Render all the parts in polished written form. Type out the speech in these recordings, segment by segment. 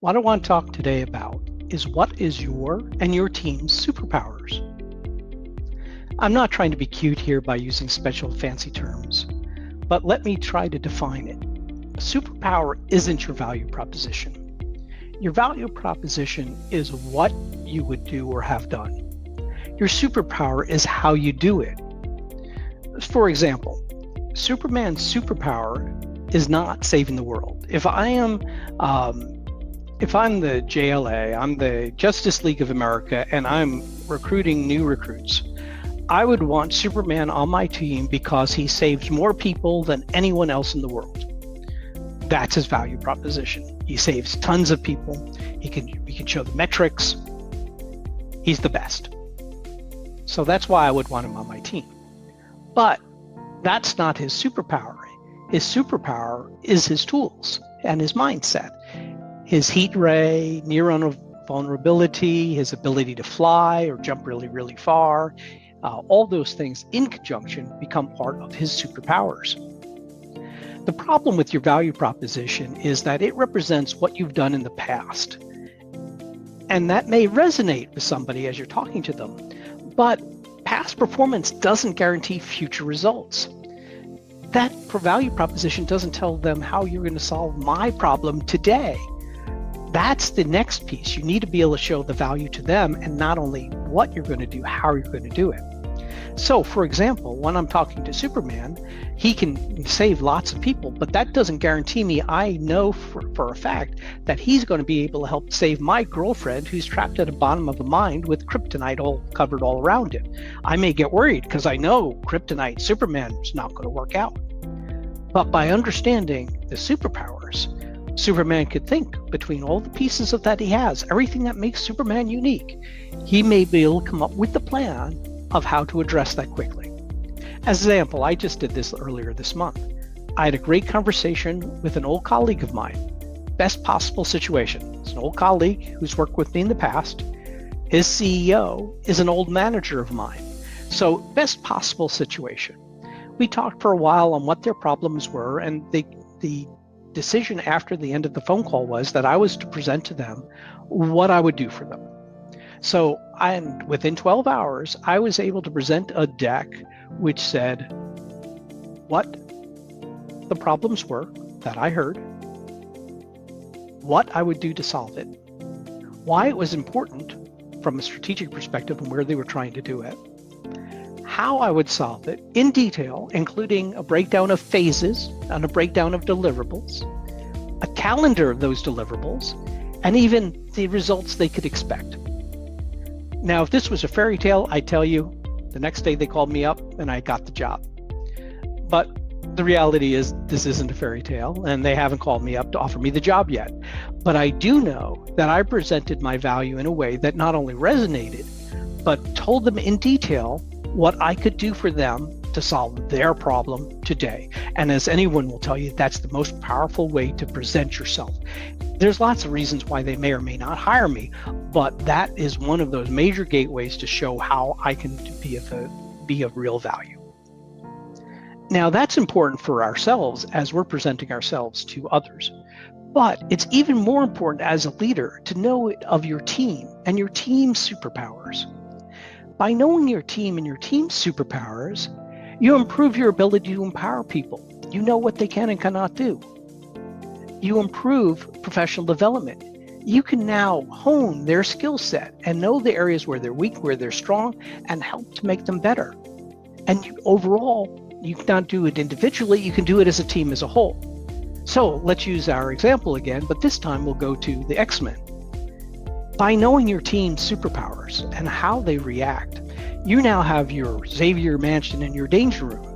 What I want to talk today about is what is your and your team's superpowers. I'm not trying to be cute here by using special fancy terms, but let me try to define it. A superpower isn't your value proposition. Your value proposition is what you would do or have done. Your superpower is how you do it. For example, Superman's superpower is not saving the world. If I'm the JLA, I'm the Justice League of America, and I'm recruiting new recruits, I would want Superman on my team because he saves more people than anyone else in the world. That's his value proposition. He saves tons of people. We can show the metrics. He's the best. So that's why I would want him on my team. But that's not his superpower. His superpower is his tools and his mindset. His heat ray, near vulnerability, his ability to fly or jump really, really far, all those things in conjunction become part of his superpowers. The problem with your value proposition is that it represents what you've done in the past. And that may resonate with somebody as you're talking to them, but past performance doesn't guarantee future results. That value proposition doesn't tell them how you're going to solve my problem today. That's the next piece. You need to be able to show the value to them, and not only what you're going to do, how you're going to do it. So, for example, when I'm talking to Superman, he can save lots of people, but that doesn't guarantee me I know for a fact that he's going to be able to help save my girlfriend who's trapped at the bottom of a mine with kryptonite all covered all around it. I may get worried because I know kryptonite Superman is not going to work out. But by understanding the superpowers, Superman could think between all the pieces of that he has, everything that makes Superman unique, he may be able to come up with the plan of how to address that quickly. As an example, I just did this earlier this month. I had a great conversation with an old colleague of mine. Best possible situation. It's an old colleague who's worked with me in the past. His CEO is an old manager of mine. So best possible situation. We talked for a while on what their problems were, and the decision after the end of the phone call was that I was to present to them what I would do for them. So within 12 hours, I was able to present a deck which said what the problems were that I heard, what I would do to solve it, why it was important from a strategic perspective and where they were trying to do it, how I would solve it in detail, including a breakdown of phases and a breakdown of deliverables, a calendar of those deliverables, and even the results they could expect. Now, if this was a fairy tale, I tell you, the next day they called me up and I got the job. But the reality is this isn't a fairy tale, and they haven't called me up to offer me the job yet. But I do know that I presented my value in a way that not only resonated, but told them in detail what I could do for them to solve their problem today. And as anyone will tell you, that's the most powerful way to present yourself. There's lots of reasons why they may or may not hire me, but that is one of those major gateways to show how I can be of real value. Now, that's important for ourselves as we're presenting ourselves to others. But it's even more important as a leader to know of your team and your team's superpowers. By knowing your team and your team's superpowers, you improve your ability to empower people. You know what they can and cannot do. You improve professional development. You can now hone their skill set and know the areas where they're weak, where they're strong, and help to make them better. And overall, you cannot do it individually, you can do it as a team as a whole. So let's use our example again, but this time we'll go to the X-Men. By knowing your team's superpowers and how they react, you now have your Xavier Mansion in your danger room.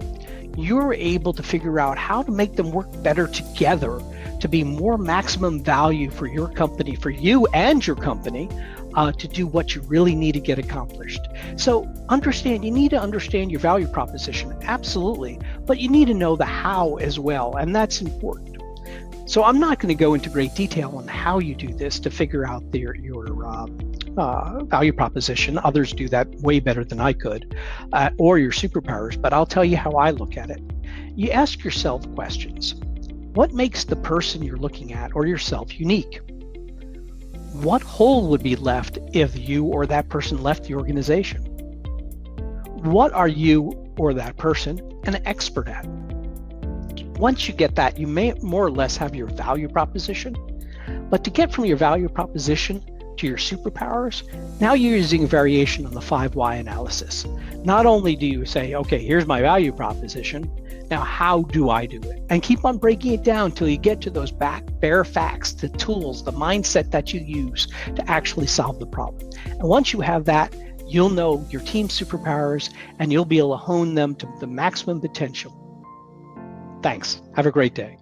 You're able to figure out how to make them work better together to be more maximum value for your company, for you and your company, to do what you really need to get accomplished. So you need to understand your value proposition, absolutely, but you need to know the how as well, and that's important. So I'm not going to go into great detail on how you do this to figure out your value proposition. Others do that way better than I could, or your superpowers, but I'll tell you how I look at it. You ask yourself questions. What makes the person you're looking at or yourself unique? What hole would be left if you or that person left the organization? What are you or that person an expert at? Once you get that, you may more or less have your value proposition. But to get from your value proposition to your superpowers, now you're using a variation on the 5 why analysis. Not only do you say, okay, here's my value proposition, now how do I do it? And keep on breaking it down till you get to those bare facts, the tools, the mindset that you use to actually solve the problem. And once you have that, you'll know your team's superpowers and you'll be able to hone them to the maximum potential. Thanks. Have a great day.